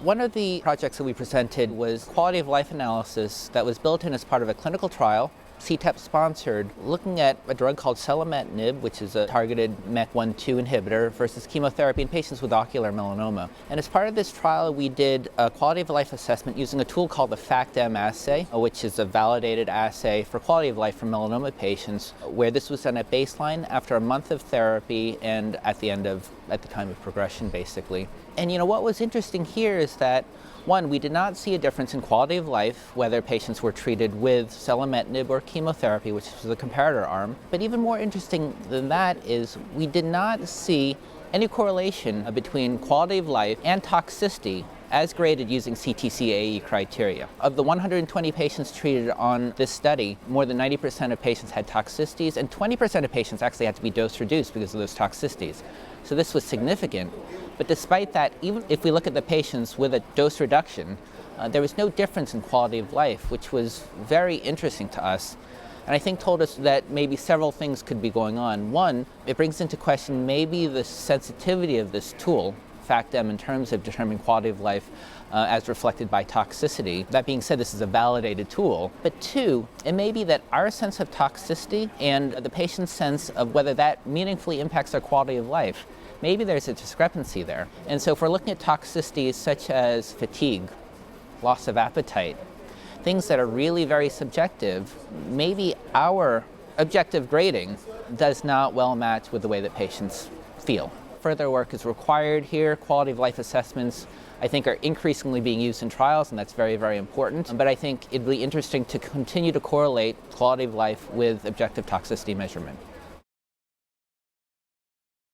One of the projects that we presented was quality of life analysis that was built in as part of a clinical trial, CTEP sponsored, looking at a drug called selumetinib, which is a targeted MEK1/2 inhibitor, versus chemotherapy in patients with ocular melanoma. And as part of this trial, we did a quality of life assessment using a tool called the FACT-M assay, which is a validated assay for quality of life for melanoma patients, where this was done at baseline, after a month of therapy, and at the time of progression, basically. And what was interesting here is that, one, we did not see a difference in quality of life whether patients were treated with selumetinib or chemotherapy, which was the comparator arm. But even more interesting than that is we did not see any correlation between quality of life and toxicity as graded using CTCAE criteria. Of the 120 patients treated on this study, more than 90% of patients had toxicities, and 20% of patients actually had to be dose reduced because of those toxicities. So this was significant. But despite that, even if we look at the patients with a dose reduction, there was no difference in quality of life, which was very interesting to us. And I think told us that maybe several things could be going on. One, it brings into question maybe the sensitivity of this tool, FACT-M, in terms of determining quality of life as reflected by toxicity. That being said, this is a validated tool. But two, it may be that our sense of toxicity and the patient's sense of whether that meaningfully impacts their quality of life, maybe there's a discrepancy there. And so if we're looking at toxicities such as fatigue, loss of appetite, things that are really very subjective, maybe our objective grading does not well match with the way that patients feel. Further work is required here. Quality of life assessments, I think, are increasingly being used in trials, and that's very, very important. But I think it'd be interesting to continue to correlate quality of life with objective toxicity measurement.